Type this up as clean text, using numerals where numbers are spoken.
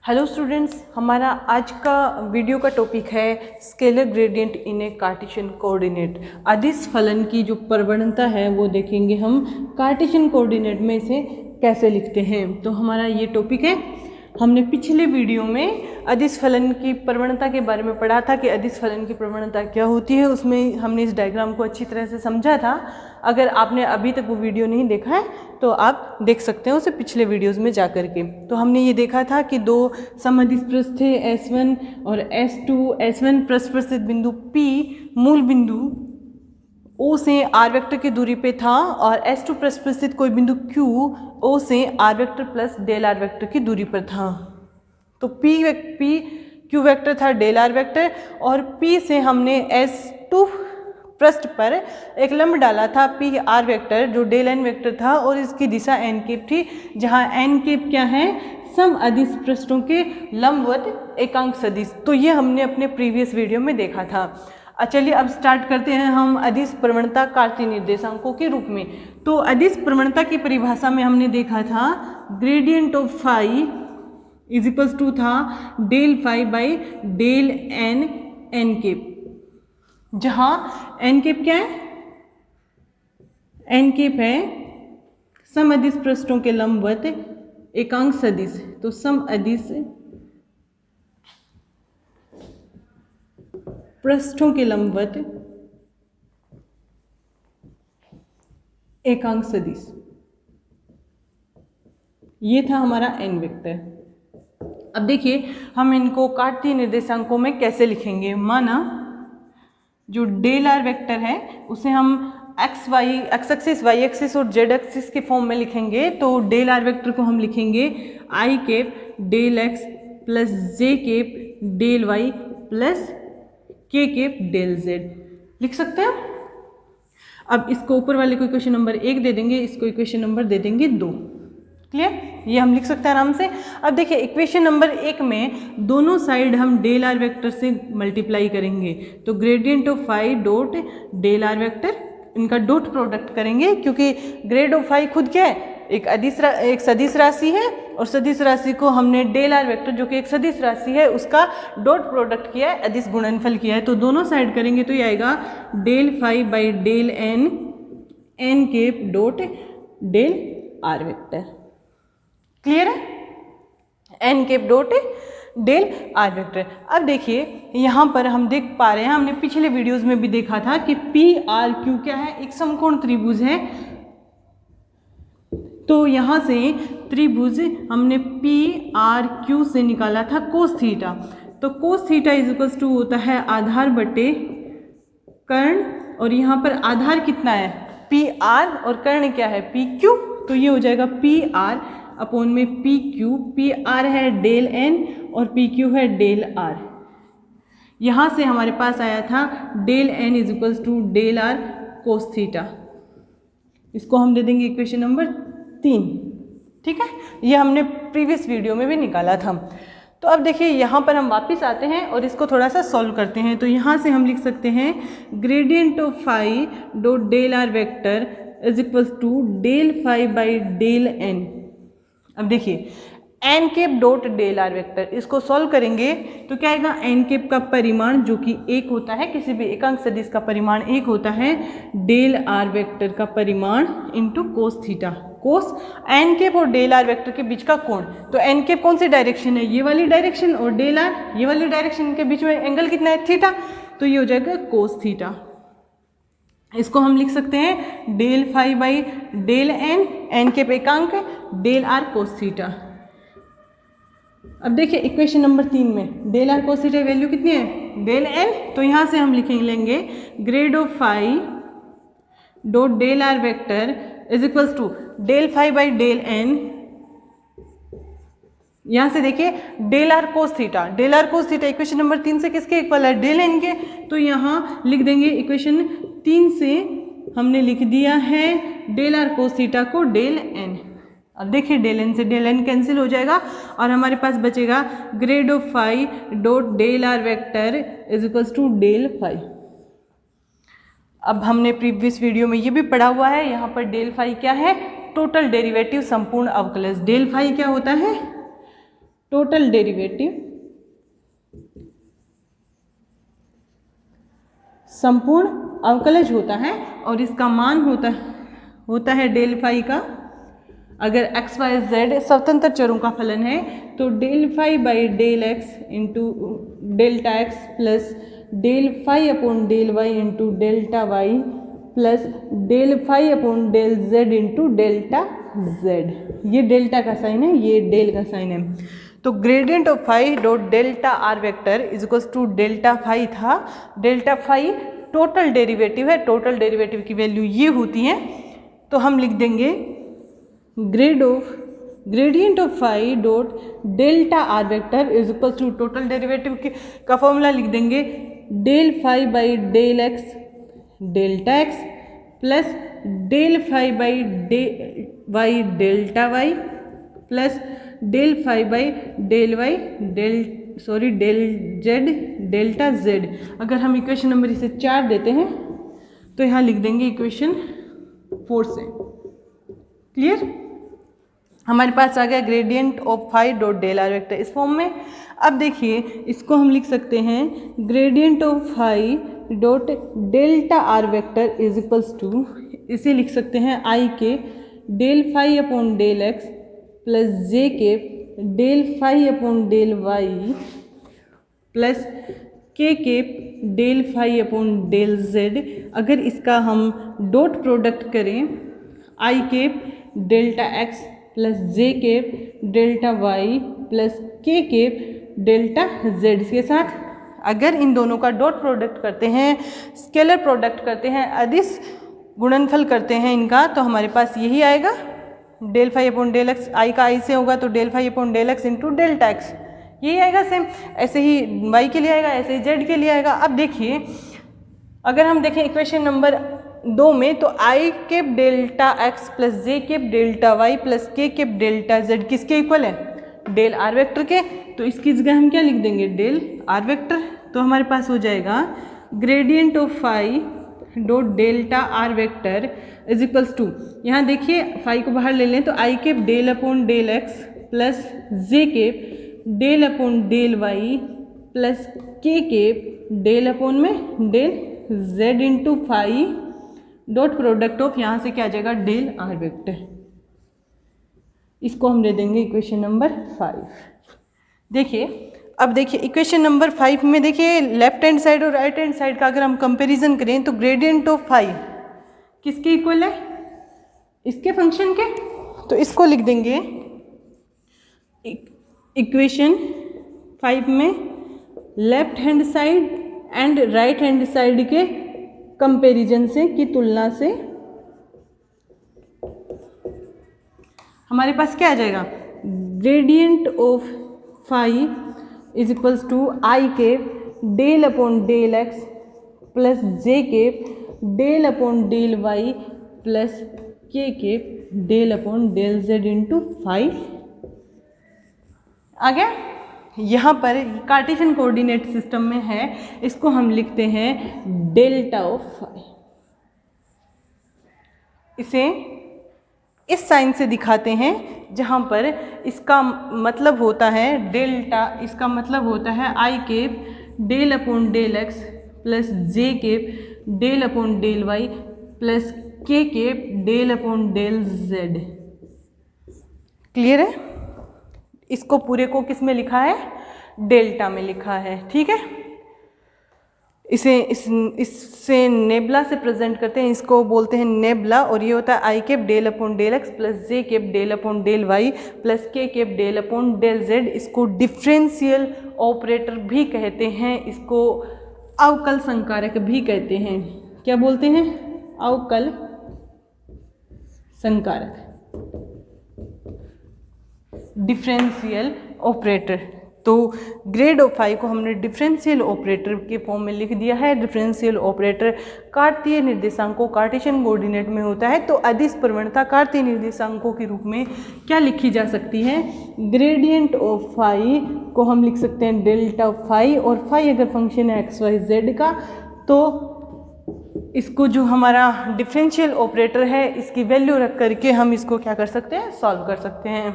Hello students, हमारा आज का वीडियो का टॉपिक है स्केलर ग्रेडियंट इन ए कार्टेशियन कोऑर्डिनेट। अदिश फलन की जो प्रवणता है वो देखेंगे हम कार्टेशियन कोऑर्डिनेट में इसे कैसे लिखते हैं। तो हमारा ये टॉपिक है। हमने पिछले वीडियो में अदिश फलन की प्रवणता के बारे में पढ़ा था कि अदिश फलन की प्रवणता क्या होती है। उसमें हमने इस डायग्राम को अच्छी तरह से समझा था। अगर आपने अभी तक वो वीडियो नहीं देखा है तो आप देख सकते हैं उसे पिछले वीडियोस में जा कर के। तो हमने ये देखा था कि दो समअदिश पृष्ठ थे S1 और S2। S1 पृष्ठ पर स्थित बिंदु P मूल बिंदु O से R वेक्टर की दूरी पे था और S2 पृष्ठ पर स्थित कोई बिंदु Q O से R vector plus del R vector की दूरी पर था। तो P Q वेक्टर था डेल R वेक्टर और P से हमने S2 पृष्ठ पर एक लंब डाला था P R वेक्टर जो डेल n वेक्टर था और इसकी दिशा n कैप थी, जहाँ n कैप क्या है, सम अदिश पृष्ठों के लंबवत एकांक सदिश। तो ये हमने अपने प्रीवियस वीडियो में देखा था। चलिए अब स्टार्ट करते हैं हम अदिश प्रवणता कार्तीय निर्देशांकों के रूप में। तो अदिश प्रवणता की परिभाषा में हमने देखा था gradient of phi is equals to था del phi by del N cap, जहाँ एन कैप क्या है, एन कैप है सम अदिश पृष्ठों के लंबवत एकांक सदिश। तो सम अदिश पृष्ठों के लंबवत एकांक सदिश, ये था हमारा एन वेक्टर। अब देखिए हम इनको कार्तीय निर्देशांकों में कैसे लिखेंगे। माना जो डेल आर वेक्टर है उसे हम एक्स एक्सिस वाई एक्सिस और जेड एक्सिस के फॉर्म में लिखेंगे। तो डेल आर वेक्टर को हम लिखेंगे आई कैप डेल एक्स प्लस जे कैप डेल वाई प्लस के कैप डेल जेड लिख सकते हैं। अब इसको ऊपर वाले को इक्वेशन नंबर 1 दे देंगे, इसको इक्वेशन नंबर दे देंगे 2। क्लियर, ये हम लिख सकते हैं आराम से। अब देखिए इक्वेशन नंबर 1 में दोनों साइड हम डेल आर वेक्टर से मल्टीप्लाई करेंगे। तो gradient of phi dot del are vector, इनका डॉट प्रोडक्ट करेंगे क्योंकि ग्रेड ऑफ फाई खुद क्या है, एक सदिश राशि है और सदिश राशि को हमने डेल आर वेक्टर जो कि एक सदिश राशि है उसका डॉट प्रोडक्ट किया है, अदिश गुणनफल किया है। तो दोनों साइड करेंगे तो ये आएगा del phi by del N cap dot del are vector. Clear है, n cap dot del are vector. अब देखिए यहाँ पर हम देख पा रहे हैं, हमने पिछले वीडियोस में भी देखा था कि पी आर क्यू क्या है, एक समकोण त्रिभुज है। तो यहाँ से त्रिभुज हमने पी आर क्यू से निकाला था कोस थीटा। तो cos theta is equals to होता है आधार बटे कर्ण, और यहाँ पर आधार कितना है पी आर और कर्ण क्या है पी क्यू। तो ये हो जाएगा पी आर अपॉन में पी क्यू। पी आर है डेल एन और पी क्यू है डेल आर। यहाँ से हमारे पास आया था del N is equals to del R cos theta. इसको हम दे देंगे इक्वेशन नंबर 3। ठीक है, ये हमने प्रीवियस वीडियो में भी निकाला था। तो अब देखिए यहाँ पर हम वापस आते हैं और इसको थोड़ा सा सॉल्व करते हैं। तो यहाँ से हम लिख सकते हैं gradient of phi dot del are vector is equals to del phi by del N. अब देखिए N cap dot del are vector, इसको सॉल्व करेंगे तो क्या आएगा, एन कैप का परिमाण जो कि 1 होता है, किसी भी एकांक सदिश का परिमाण 1 होता है, डेल आर वेक्टर का परिमाण इंटू कोस थीटा। कोस एन कैप और डेल आर वेक्टर के बीच का कोण। तो एन कैप कौन सी डायरेक्शन है, ये वाली डायरेक्शन, और डेल आर ये वाली डायरेक्शन, के बीच में एंगल कितना है थीटा। तो ये हो जाएगा कोस थीटा। इसको हम लिख सकते हैं del phi by del N cap एकांक डेल आर कोस थीटा। अब देखिए इक्वेशन नंबर 3 में del R cos theta value कितनी है डेल एन। तो यहाँ से हम लेंगे grad of phi dot del are vector is equals to del phi by del N. यहाँ से देखिए del R cos theta, del R cos theta equation number 3 से किसके इक्वल है, डेल एन के। तो यहाँ लिख देंगे इक्वेशन 3 से हमने लिख दिया है डेल आर कोस थीटा को डेल एन। अब देखिए डेल एन से डेल एन कैंसिल हो जाएगा और हमारे पास बचेगा grad of phi dot del are vector is equals to del phi. अब हमने प्रीवियस वीडियो में ये भी पढ़ा हुआ है, यहाँ पर डेल फाई क्या है, टोटल डेरिवेटिव संपूर्ण अवकलज। डेल फाई क्या होता है, टोटल डेरिवेटिव संपूर्ण अवकलज होता है और इसका मान होता है डेल फाई का। अगर एक्स वाई जेड स्वतंत्र चरों का फलन है तो del phi by del x into delta x plus del phi upon del Y into delta Y plus del phi upon del Z into delta Z. ये delta का साइन है, ये डेल का साइन है। तो gradient of phi dot delta are vector is equals to delta phi था। Delta phi total derivative है, total derivative की वैल्यू ये होती है। तो हम लिख देंगे gradient of phi dot delta are vector is equal to total derivative का फॉर्मूला लिख देंगे del phi by del X delta x plus del phi by Y delta Y plus del phi by del Y del Z delta Z. अगर हम equation number इसे 4 देते हैं तो यहाँ लिख देंगे इक्वेशन 4 से। क्लियर? हमारे पास आ गया gradient of phi dot del are vector इस फॉर्म में। अब देखिए इसको हम लिख सकते हैं gradient of phi dot delta are vector is equals to, इसे लिख सकते हैं i k del phi upon del x plus j k del phi upon del y plus k del phi upon del z. अगर इसका हम dot product करें आई के delta x plus j के डेल्टा वाई प्लस के delta Z के साथ, अगर इन दोनों का डॉट प्रोडक्ट करते हैं, स्केलर प्रोडक्ट करते हैं, अदिश गुणनफल करते हैं इनका, तो हमारे पास यही आएगा del phi upon del x. I का आई से होगा तो del phi upon del x into delta x, यही आएगा सेम। ऐसे ही वाई के लिए आएगा, ऐसे ही जेड के लिए आएगा। अब देखिए अगर हम देखें इक्वेशन नंबर 2 में तो i cap delta x plus j cap delta Y plus के केप डेल्टा जेड किसके इक्वल है? डेल आर वेक्टर के। तो इसकी जगह हम क्या लिख देंगे? Del are vector. तो हमारे पास हो जाएगा gradient of phi dot delta are vector is equals to, यहाँ देखिए फाई को बाहर ले लें तो i cap del upon del x plus j cap del upon del y plus के केप डेल अपॉन में del Z into phi dot product of, यहाँ से क्या आ जाएगा? Del are vector. इसको हम दे देंगे इक्वेशन नंबर 5। देखिए अब देखिए इक्वेशन नंबर 5 में देखिए लेफ्ट हैंड साइड और राइट हैंड साइड का अगर हम कंपैरिजन करें तो ग्रेडियंट ऑफ फाई किसके इक्वल है? इसके फंक्शन के। तो इसको लिख देंगे इक्वेशन 5 में left hand side and right hand side के कंपैरिजन से की तुलना से हमारे पास क्या आ जाएगा? Gradient of phi is equals to i k del upon del x plus j k del upon del y plus k del upon del Z into phi. आ गया? यहाँ पर कार्टेशियन कोऑर्डिनेट सिस्टम में है, इसको हम लिखते हैं डेल्टा ऑफ फाई। इसे इस साइन से दिखाते हैं जहाँ पर इसका मतलब होता है डेल्टा, इसका मतलब होता है i cap del upon del x plus j cap del upon del y plus के cap del upon del z. Clear है? इसको पूरे को किस में लिखा है? डेल्टा में लिखा है। ठीक है, इससे नेबला से प्रेजेंट करते हैं, इसको बोलते हैं नेबला। और ये होता है i cap del upon del x plus j cap del upon del y plus के cap del upon del z. इसको डिफरेंशियल ऑपरेटर भी कहते हैं, इसको अवकल संकारक भी कहते हैं। क्या बोलते हैं? अवकल संकारक, डिफरेंशियल ऑपरेटर। तो ग्रेड ऑफ फाई को हमने डिफरेंशियल ऑपरेटर के फॉर्म में लिख दिया है। डिफरेंशियल ऑपरेटर कार्तीय निर्देशांकों कार्टेशियन कोऑर्डिनेट में होता है। तो अदिश प्रवणता कार्तीय निर्देशांकों के रूप में क्या लिखी जा सकती है? ग्रेडियंट ऑफ फाई को हम लिख सकते हैं डेल्टा फाई, और फाई अगर फंक्शन है एक्स वाई जेड का, तो इसको जो हमारा डिफरेंशियल ऑपरेटर है इसकी वैल्यू रख करके हम इसको क्या कर सकते हैं? सॉल्व कर सकते हैं।